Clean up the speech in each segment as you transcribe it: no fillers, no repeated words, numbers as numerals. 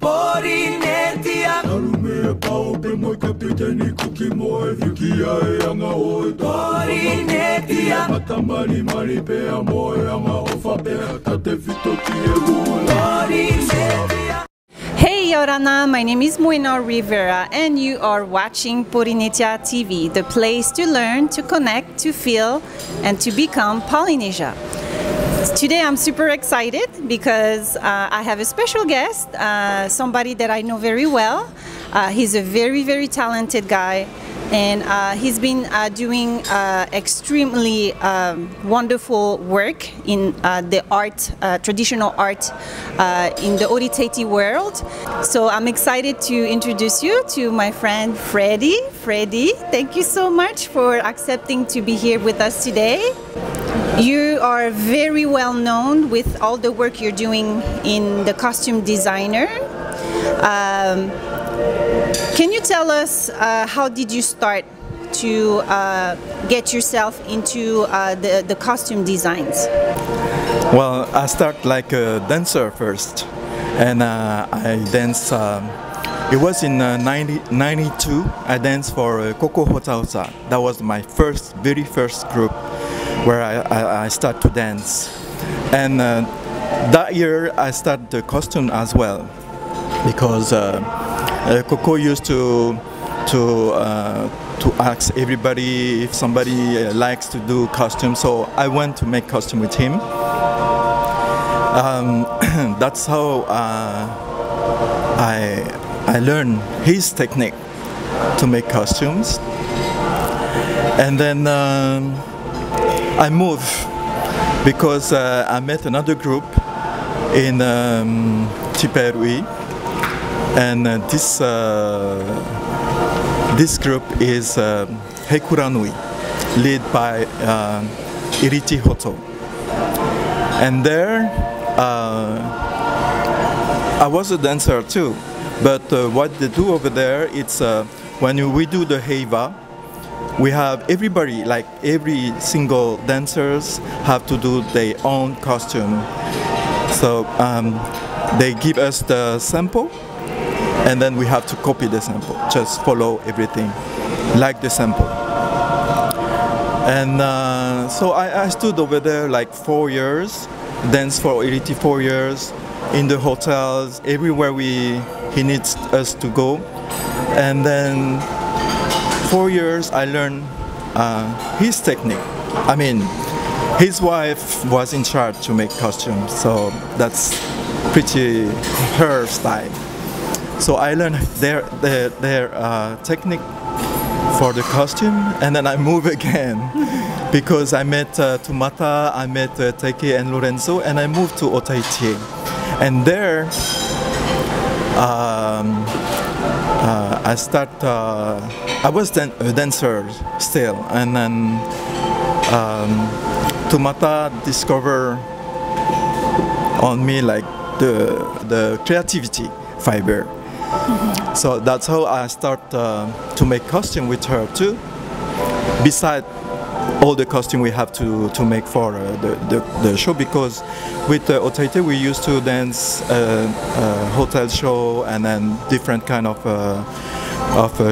PORINETIA. Hey Yorana, my name is Moina Rivera and you are watching PORINETIA TV, the place to learn, to connect, to feel and to become Polynesia. Today I'm super excited because I have a special guest, somebody that I know very well. He's a very talented guy and he's been doing extremely wonderful work in the art, traditional art in the Ori Tahiti world. So I'm excited to introduce you to my friend Freddy. Freddy, thank you so much for accepting to be here with us today. You are very well known with all the work you're doing in the costume designer. Can you tell us how did you start to get yourself into the costume designs? Well, I start like a dancer first, and I dance. It was in 1992. I danced for Koko Hotausa. That was my very first group where I start to dance, and that year I started the costume as well, because Koko used to ask everybody if somebody likes to do costume, so I went to make costume with him. That's how I learned his technique to make costumes, and then I moved because I met another group in Tiperui, and this group is Hekuranui, led by Iriti Hoto. And there I was a dancer too, but what they do over there, it's when we do the heiva, we have everybody, like every single dancers have to do their own costume. So they give us the sample and then we have to copy the sample, just follow everything like the sample. And so I stood over there like 4 years, danced for 84 years in the hotels, everywhere he needs us to go. And then 4 years I learned his technique. I mean, his wife was in charge to make costumes, so that's pretty her style. So I learned their technique for the costume, and then I moved again because I met Tumata, I met Taike and Lorenzo, and I moved to Ori Tahiti. And there I was a dancer still, and then Tumata discovered on me like the creativity fiber. So that's how I start to make costume with her too, besides all the costume we have to make for the show, because with Ori Tahiti we used to dance hotel show and then different kind of a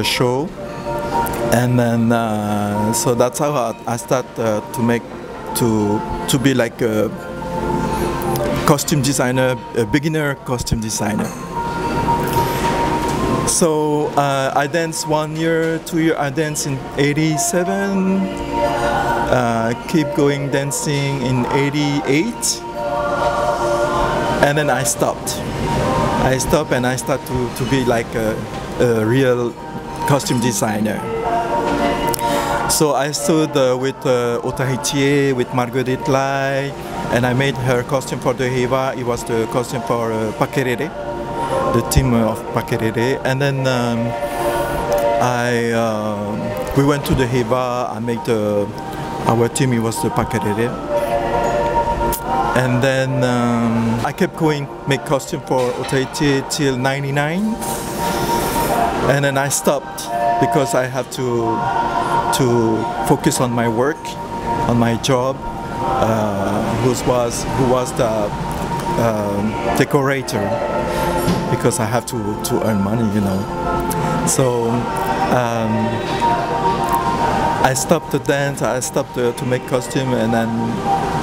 show, and then so that's how I start to be like a costume designer, a beginner costume designer. So I danced 1 year, 2 years. I danced in 87. Keep going dancing in 88, and then I stopped. And I started to be like a real costume designer. So I stood with Ori Tahiti, with Marguerite Lai, and I made her costume for the heiva. It was the costume for Pakerere, the team of Pakerere. And then we went to the heiva. I made our team. It was the Pakerere. And then I kept going, make costume for Ori Tahiti till 99. And then I stopped because I have to focus on my work, on my job, who was the decorator. because I have to earn money, you know. So I stopped to dance, I stopped to make costume, and then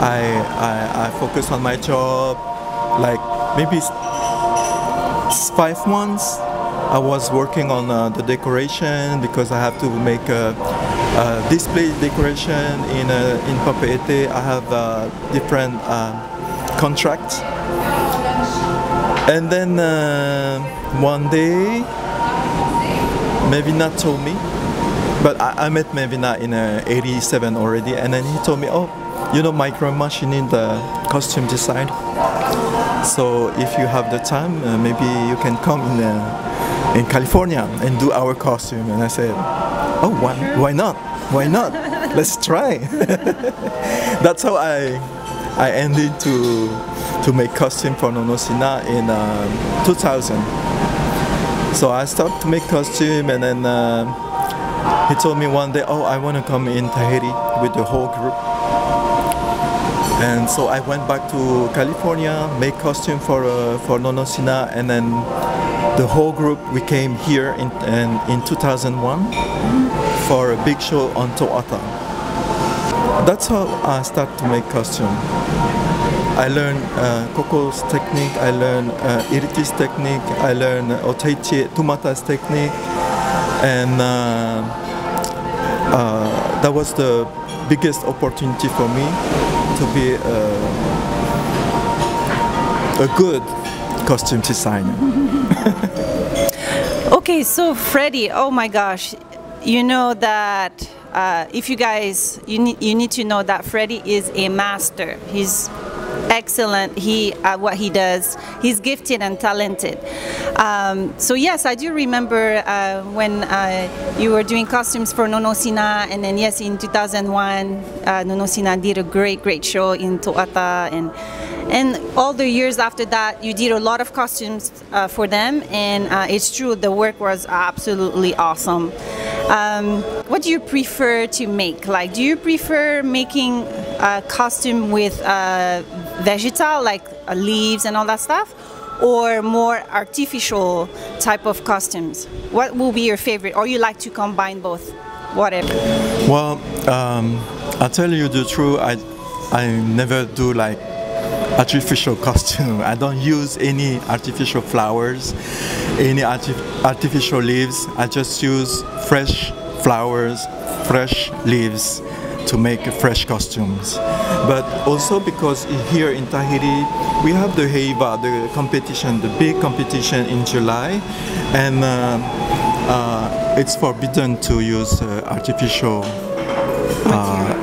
I focused on my job. Like maybe 5 months I was working on the decoration, because I have to make a display decoration in Papeete. I have different contracts. And then one day, Mevina told me, but I met Mevina in 87 already, and then he told me, oh, you know, my grandma, she needs the costume design. So if you have the time, maybe you can come in California and do our costume. And I said, oh, why not? Why not? Let's try. That's how I ended to make costume for Nonosina in 2000. So I started to make costume, and then he told me one day, oh, I want to come in Tahiti with the whole group. And so I went back to California, made costume for Nonosina, and then the whole group, we came here in 2001 for a big show on To'ata. That's how I started to make costume. I learned Coco's technique, I learned Iriti's technique, I learned Ori Tahiti Tumata's technique, and that was the biggest opportunity for me to be a good costume designer. Okay, so Freddy, oh my gosh, you know that if you guys, you need to know that Freddy is a master. He's excellent what he does. He's gifted and talented. So yes, I do remember when you were doing costumes for Nonosina, and then yes, in 2001 Nonosina did a great show in To'ata, and all the years after that you did a lot of costumes for them, and it's true, the work was absolutely awesome. What do you prefer to make? Like, do you prefer making a costume with vegetal, like leaves and all that stuff, or more artificial type of costumes? What will be your favorite, or you like to combine both? Whatever. Well, I'll tell you the truth, I never do like artificial costume. I don't use any artificial flowers, any artificial leaves. I just use fresh flowers, fresh leaves to make fresh costumes. But also because here in Tahiti we have the Heiva, the competition, the big competition in July, and it's forbidden to use artificial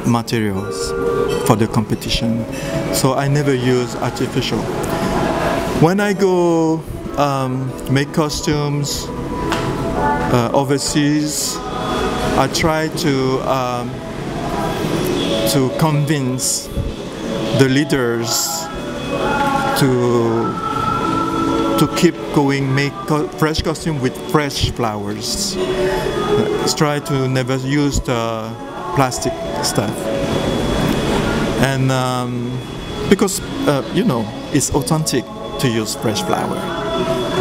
materials for the competition. So I never use artificial. When I go make costumes overseas, I try to convince the leaders to keep going, make fresh costume with fresh flowers. Try to never use the plastic stuff. And because you know, it's authentic to use fresh flower.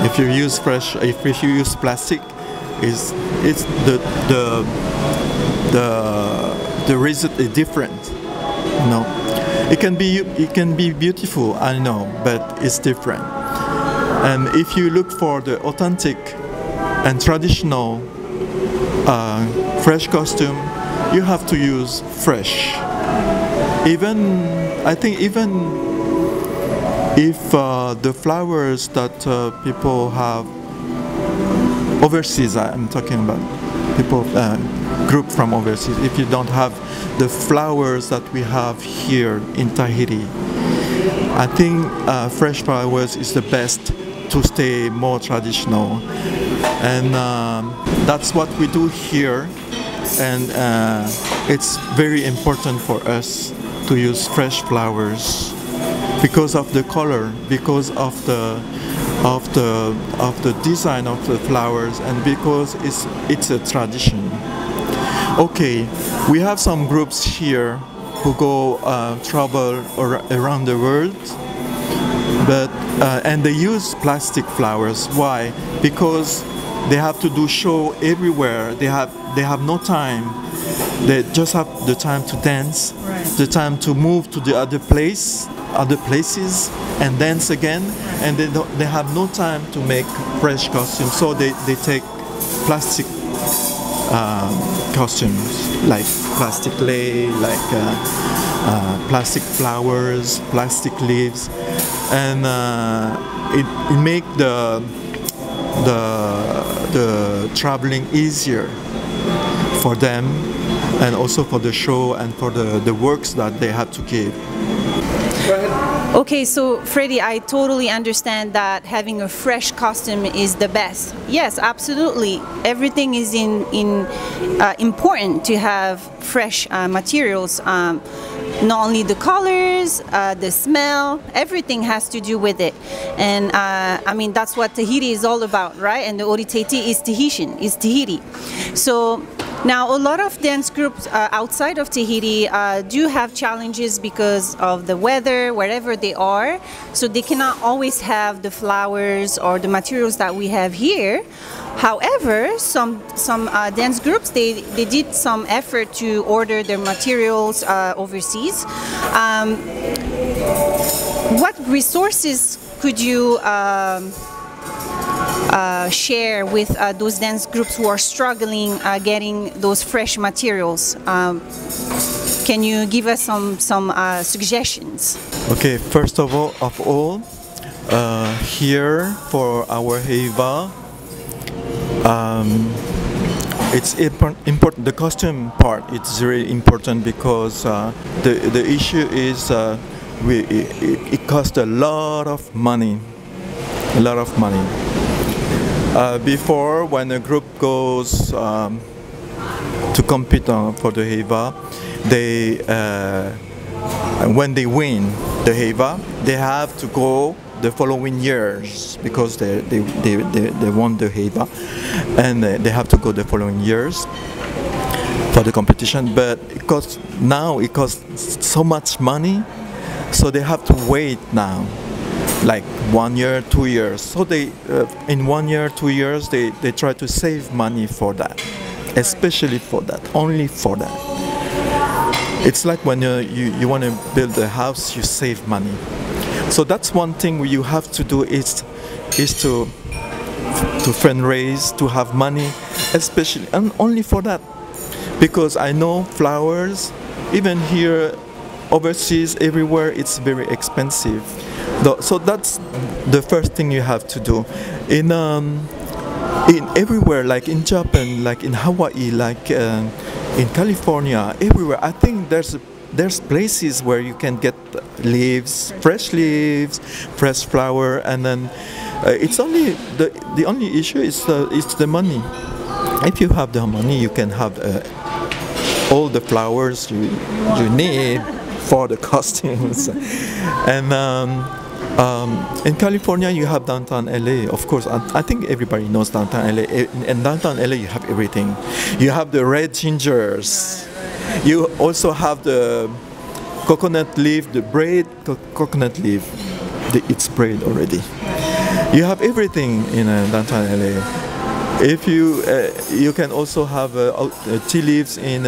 If you use plastic, it's the result is different. You know, it can be beautiful, I know, but it's different. And if you look for the authentic and traditional fresh costume, you have to use fresh. I think even if the flowers that people have overseas, I'm talking about people, group from overseas, if you don't have the flowers that we have here in Tahiti, I think fresh flowers is the best to stay more traditional. And that's what we do here. And it's very important for us to use fresh flowers because of the color, because of the design of the flowers, and because it's a tradition. Okay, we have some groups here who go travel around the world, but and they use plastic flowers. Why? Because they have to do show everywhere. They have no time. They just have the time to dance, the time to move to the other places, and dance again. And they have no time to make fresh costumes. So they take plastic costumes, like plastic clay, like plastic flowers, plastic leaves, and it make the traveling easier for them, and also for the show and for the works that they have to give. Okay, so Freddy, I totally understand that having a fresh costume is the best. Yes, absolutely. Everything is important to have fresh materials. Not only the colors, the smell, everything has to do with it. And I mean, that's what Tahiti is all about, right? And the Ori Tahiti is Tahitian, is Tahiti. So now, a lot of dance groups outside of Tahiti do have challenges because of the weather, wherever they are. So they cannot always have the flowers or the materials that we have here. However, some dance groups, they did some effort to order their materials overseas. What resources could you share with those dance groups who are struggling getting those fresh materials? Can you give us some suggestions? Okay, first of all, here for our Heiva, it's important. The costume part, it's really important because the issue is it costs a lot of money. Before, when a group goes to compete for the Heiva, when they win the Heiva, they have to go the following years because they won the Heiva, and they have to go the following years for the competition. But it costs so much money, so they have to wait now, like 1 year, 2 years. So they in 1 year, 2 years, they try to save money for that, especially for that, only for that. It's like when you want to build a house, you save money. So that's one thing you have to do is to fundraise, to have money, especially, and only for that. Because I know flowers, even here, overseas, everywhere, it's very expensive. So that's the first thing you have to do. In everywhere, like in Japan, like in Hawaii, like in California, everywhere, I think there's places where you can get leaves, fresh flower, and then it's only the only issue is the money. If you have the money, you can have all the flowers you need for the costumes. And in California, you have downtown LA. Of course, I think everybody knows downtown LA. In downtown LA, you have everything. You have the red gingers. You also have the coconut leaf, the braid coconut leaf. It's braid already. You have everything in downtown LA. If you can also have tea leaves in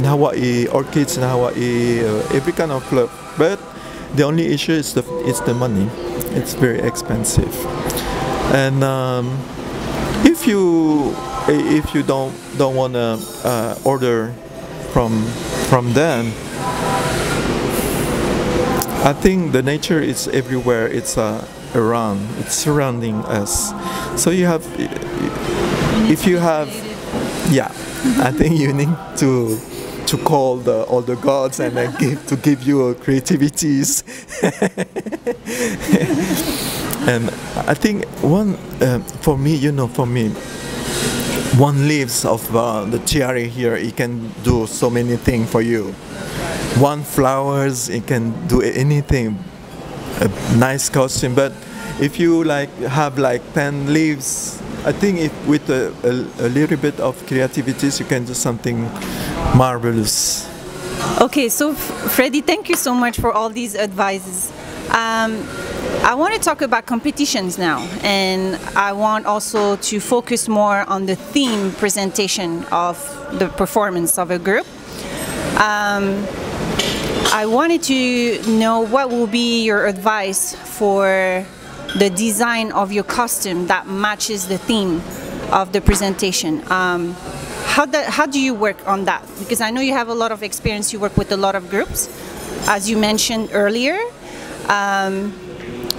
Hawaii, orchids in Hawaii, every kind of flower. But the only issue is the money. It's very expensive. And if you don't want to order from them, I think the nature is everywhere. It's around. It's surrounding us. So you have, if you have, yeah, I think you need to call all the gods and then give you creativities. And I think for me, one leaves of the tiara here, it can do so many things for you. One flowers, it can do anything. A nice costume, but if you have 10 leaves, I think with a little bit of creativity, you can do something marvelous. Okay, so Freddy, thank you so much for all these advices. I want to talk about competitions now, and I want also to focus more on the theme presentation of the performance of a group. I wanted to know what will be your advice for the design of your costume that matches the theme of the presentation. How do you work on that? Because I know you have a lot of experience, you work with a lot of groups, as you mentioned earlier.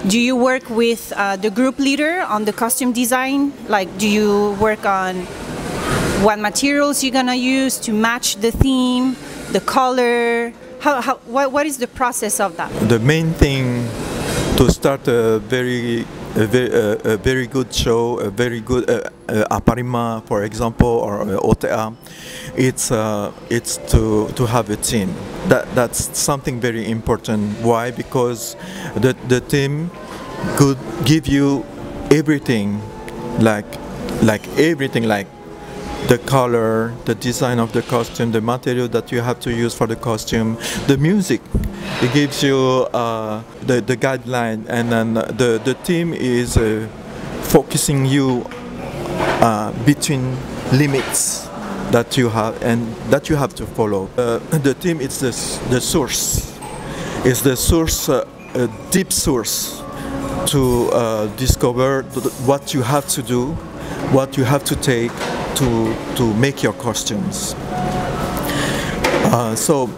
Do you work with the group leader on the costume design? Like, do you work on what materials you're gonna use to match the theme, the color? What is the process of that? The main thing to start a very good show, a very good aparima, for example, or OTA, it's to have a team. That's something very important. Why? Because the team could give you everything, like everything, like the color, the design of the costume, the material that you have to use for the costume, the music. It gives you the guideline, and then the team is focusing you between limits that you have and that you have to follow. The team is the source. It's the source, a deep source to discover what you have to do, what you have to take to make your costumes. So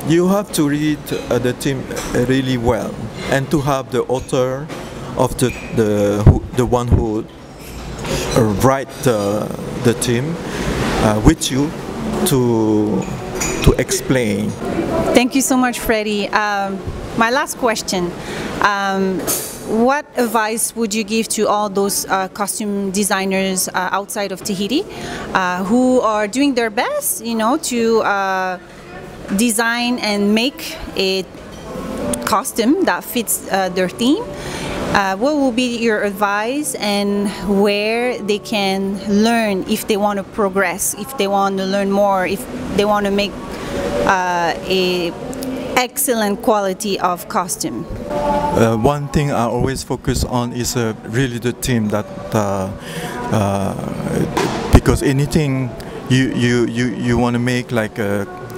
you have to read the team really well, and to have the author of the one who write the team with you to explain. Thank you so much, Freddy. My last question. What advice would you give to all those costume designers outside of Tahiti who are doing their best, you know, to design and make a costume that fits their theme? What will be your advice, and where they can learn if they want to progress, if they want to learn more, if they want to make a excellent quality of costume? One thing I always focus on is really the team, that because anything you want to make, like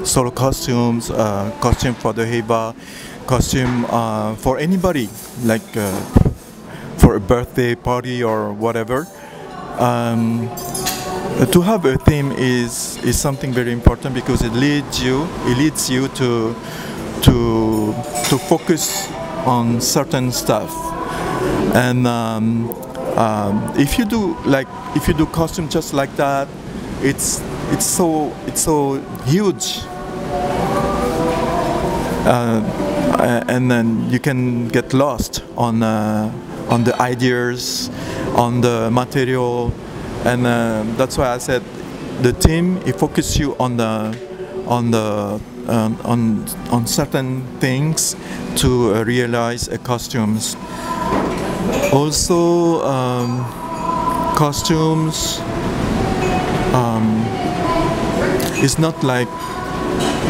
solo costumes, costume for the Heva, costume for anybody, like for a birthday party or whatever. To have a theme is something very important, because it leads you to focus on certain stuff. And if you do costume just like that, it's so huge, and then you can get lost on the ideas, on the material, and that's why I said the team, it focuses you on certain things to realize costumes. Also, costumes is not like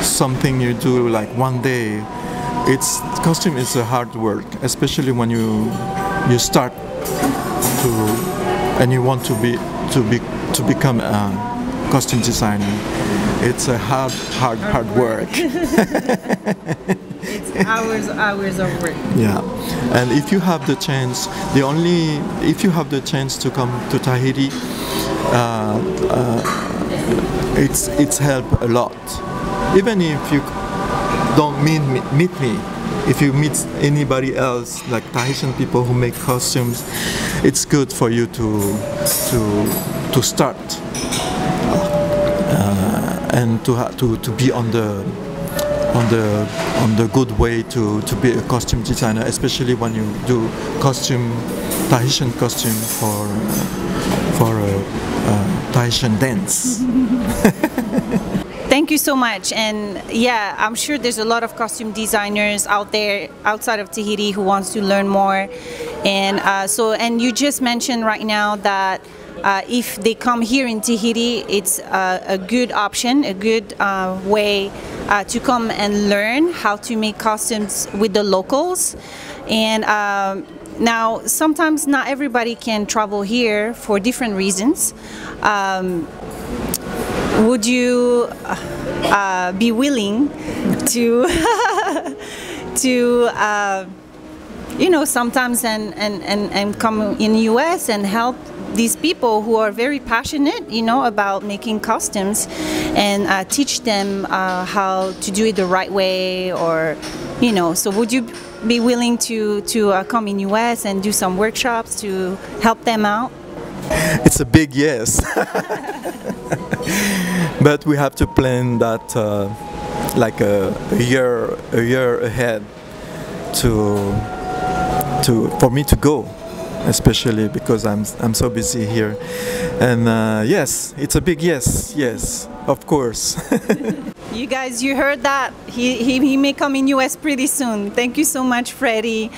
something you do like one day. Costume is a hard work, especially when you start and you want to become a costume designer. It's a hard work. It's hours of work. Yeah, and if you have the chance, if you have the chance to come to Tahiti, it's helped a lot. Even if you don't meet me, if you meet anybody else, like Tahitian people who make costumes, it's good for you to start. And to be on the good way to be a costume designer, especially when you do Tahitian costume for Tahitian dance. Thank you so much. And yeah, I'm sure there's a lot of costume designers out there outside of Tahiti who wants to learn more. And and you just mentioned right now that if they come here in Tahiti, it's a good option, a good way to come and learn how to make costumes with the locals. And now, sometimes not everybody can travel here for different reasons. Would you be willing to to you know, sometimes and come in the US and help these people who are very passionate, you know, about making costumes, and teach them how to do it the right way, or, you know, so would you be willing to come in US and do some workshops to help them out? It's a big yes. But we have to plan that like a year ahead for me to go, especially because I'm so busy here. And yes, it's a big yes, of course. You guys, you heard that. He may come in US pretty soon. Thank you so much, Freddy.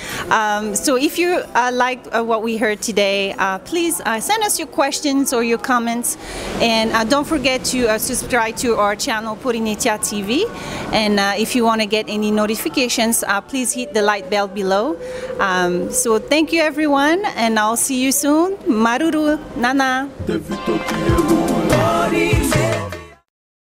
So if you like what we heard today, please send us your questions or your comments. And don't forget to subscribe to our channel, PORINETIA TV. And if you want to get any notifications, please hit the light bell below. So thank you, everyone, and I'll see you soon. Maruru, Nana.